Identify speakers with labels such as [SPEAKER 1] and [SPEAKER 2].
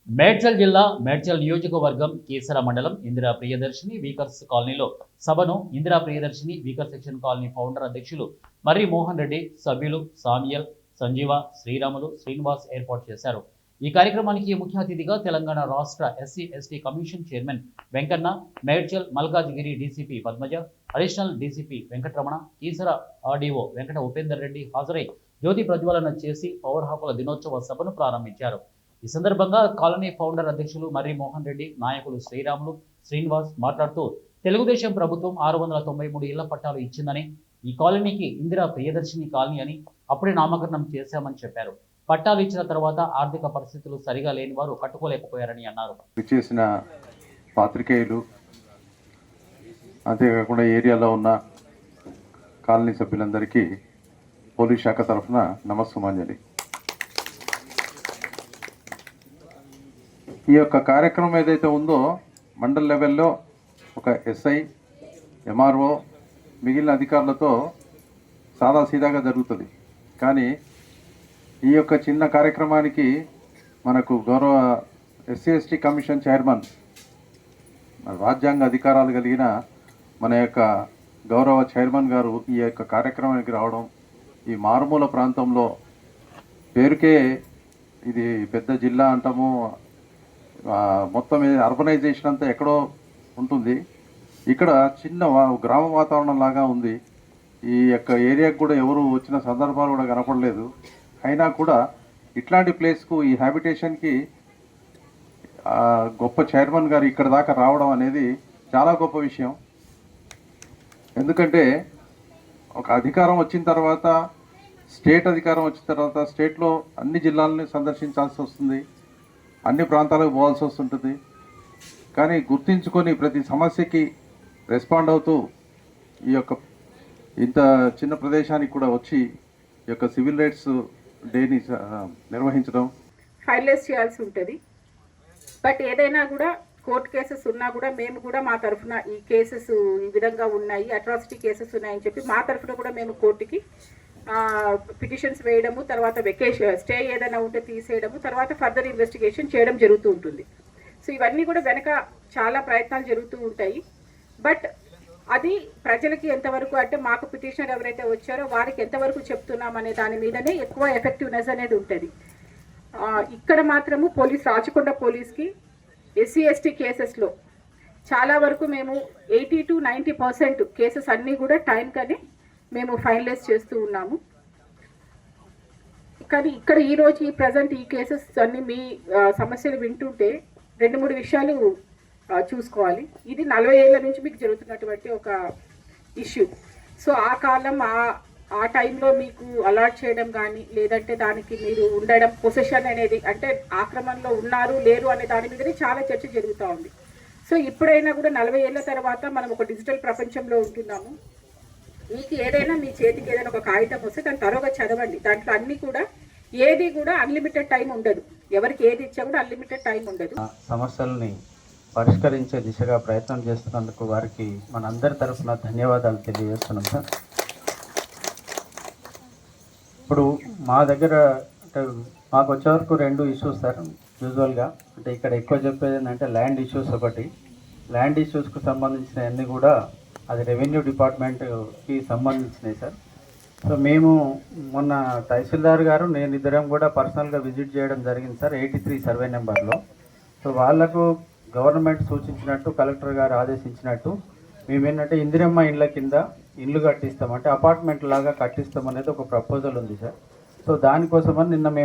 [SPEAKER 1] మేడ్చల్ జిల్లా మేడ్చల్ నియోజకవర్గం కీసర మండలం ఇందిరా ప్రియదర్శిని వీకర్స్ కాలనీలో సభను Indira Priyadarshini weaker section colony founder అధ్యక్షులు మర్రి మోహన్ రెడ్డి, సభ్యులు సామియల్, సంజీవ, శ్రీరాములు, శ్రీనివాస్ ఏర్పాటు చేశారు. ఈ కార్యక్రమానికి ముఖ్య అతిథిగా తెలంగాణ రాష్ట్ర SC ST commission chairman Venkanna, Medchal Malkajgiri DCP Padmaja, additional DCP Venkataramana, Keesara RDO Venkata Upender Reddy హాజరై జ్యోతి ప్రజ్వలన చేసి పౌర హక్కుల దినోత్సవ సభను ప్రారంభించారు. ఈ సందర్భంగా కాలనీ ఫౌండర్ అధ్యక్షులు మర్రి మోహన్ రెడ్డి, నాయకులు శ్రీరాములు, శ్రీనివాస్ మాట్లాడుతూ తెలుగుదేశం ప్రభుత్వం 693 ఇళ్ల పట్టాలు ఇచ్చిందని, ఈ కాలనీకి ఇందిరా ప్రియదర్శిని కాలనీ అని అప్పుడే నామకరణం చేశామని చెప్పారు. పట్టాలు ఇచ్చిన తర్వాత ఆర్థిక పరిస్థితులు సరిగా లేని వారు కట్టుకోలేకపోయారని అన్నారు.
[SPEAKER 2] విచ్చేసిన పాత్రికేయులు, అంతేకాకుండా ఏరియాలో ఉన్న కాలనీ సభ్యులందరికీ పోలీస్ శాఖ తరఫున నమస్సుమాంజలి. ఈ యొక్క కార్యక్రమం ఏదైతే ఉందో మండల్ లెవెల్లో ఒక ఎస్ఐ, ఎంఆర్ఓ, మిగిలిన అధికారులతో సాదాసీదాగా జరుగుతుంది. కానీ ఈ యొక్క చిన్న కార్యక్రమానికి మనకు గౌరవ ఎస్సీ ఎస్టీ కమిషన్ చైర్మన్, రాజ్యాంగ అధికారాలు కలిగిన మన యొక్క గౌరవ చైర్మన్ గారు ఈ యొక్క కార్యక్రమానికి రావడం, ఈ మారుమూల ప్రాంతంలో పేరుకే ఇది పెద్ద జిల్లా అంటాము, మొత్తం అర్బనైజేషన్ అంతా ఎక్కడో ఉంటుంది, ఇక్కడ చిన్న గ్రామ వాతావరణం లాగా ఉంది. ఈ యొక్క ఏరియాకు కూడా ఎవరు వచ్చిన సందర్భాలు కూడా కనపడలేదు. అయినా కూడా ఇట్లాంటి ప్లేస్కు, ఈ హ్యాబిటేషన్కి గొప్ప చైర్మన్ గారు ఇక్కడ దాకా రావడం అనేది చాలా గొప్ప విషయం. ఎందుకంటే ఒక అధికారం వచ్చిన తర్వాత, స్టేట్ అధికారం వచ్చిన తర్వాత స్టేట్లో అన్ని జిల్లాలని సందర్శించాల్సి వస్తుంది, అన్ని ప్రాంతాలకు పోవాల్సి వస్తుంటుంది. కానీ గుర్తించుకొని ప్రతి సమస్యకి రెస్పాండ్ అవుతూ ఈ యొక్క ఇంత చిన్న ప్రదేశానికి కూడా వచ్చి ఈ యొక్క సివిల్ రైట్స్ డేని నిర్వహించడం,
[SPEAKER 3] ఫైనలైజ్ చేయాల్సి ఉంటుంది. బట్ ఏదైనా కూడా కోర్టు కేసెస్ ఉన్నా కూడా మేము కూడా మా తరఫున ఈ కేసెస్ ఈ విధంగా ఉన్నాయి, అట్రాసిటీ కేసెస్ ఉన్నాయని చెప్పి మా తరఫున కూడా మేము కోర్టుకి పిటిషన్స్ వేయడము, తర్వాత వెకేషన్ స్టే ఏదైనా ఉంటే తీసేయడము, తర్వాత ఫర్దర్ ఇన్వెస్టిగేషన్ చేయడం జరుగుతూ ఉంటుంది. సో ఇవన్నీ కూడా వెనక చాలా ప్రయత్నాలు జరుగుతూ ఉంటాయి. బట్ అది ప్రజలకి ఎంతవరకు, అంటే మాకు పిటిషనర్ ఎవరైతే వచ్చారో వారికి ఎంతవరకు చెప్తున్నాం అనే దాని మీదనే ఎక్కువ ఎఫెక్టివ్నెస్ అనేది ఉంటుంది. ఇక్కడ మాత్రము రాచకొండ పోలీస్కి ఎస్సీ ఎస్టీ కేసెస్లో చాలా వరకు మేము 80 to 90% కేసెస్ అన్నీ కూడా టైం కానీ మేము ఫైనలైజ్ చేస్తూ ఉన్నాము. కానీ ఇక్కడ ఈరోజు ఈ ప్రజెంట్ ఈ కేసెస్ అన్ని మీ సమస్యలు వింటుంటే 2-3 విషయాలు చూసుకోవాలి. ఇది 40 ఏళ్ళ నుంచి మీకు జరుగుతున్నటువంటి ఒక ఇష్యూ. సో ఆ కాలం ఆ టైంలో మీకు అలాట్ చేయడం కానీ, లేదంటే దానికి మీరు ఉండడం, పొసెషన్ అనేది, అంటే ఆక్రమణలో ఉన్నారు లేరు అనే దాని మీదనే చాలా చర్చ జరుగుతూ ఉంది. సో ఇప్పుడైనా కూడా 40 ఏళ్ళ తర్వాత మనం ఒక డిజిటల్ ప్రపంచంలో ఉంటున్నాము. మీకు ఏదైనా మీ చేతికి ఏదైనా ఒక కాగితం వస్తే దాన్ని త్వరగా చదవండి. దాంట్లో అన్నీ కూడా ఏది కూడా అన్లిమిటెడ్ టైం ఉండదు, ఎవరికి ఏది ఇచ్చా కూడా అన్లిమిటెడ్ టైం ఉండదు.
[SPEAKER 4] సమస్యల్ని పరిష్కరించే దిశగా ప్రయత్నం చేస్తున్నందుకు వారికి మనందరి తరఫున ధన్యవాదాలు తెలియజేస్తున్నాం సార్. ఇప్పుడు మా దగ్గర అంటే మాకు వచ్చే వరకు 2 ఇష్యూస్ సార్. యూజువల్గా అంటే ఇక్కడ ఎక్కువ చెప్పేది ఏంటంటే ల్యాండ్ ఇష్యూస్ ఒకటి. ల్యాండ్ ఇష్యూస్కు సంబంధించిన అన్నీ కూడా అది రెవెన్యూ డిపార్ట్మెంట్కి సంబంధించినవి సార్. సో మేము మొన్న తహసీల్దార్ గారు, నేను ఇద్దరం కూడా పర్సనల్గా విజిట్ చేయడం జరిగింది సార్ 83 సర్వే నెంబర్లో. సో వాళ్లకు గవర్నమెంట్ సూచించినట్టు, కలెక్టర్ గారు ఆదేశించినట్టు మేము ఏంటంటే ఇందిరమ్మ ఇండ్ల కింద ఇండ్లు కట్టిస్తాం, అంటే అపార్ట్మెంట్ లాగా కట్టిస్తాం అనేది ఒక ప్రపోజల్ ఉంది సార్. సో దానికోసమని నిన్న మేము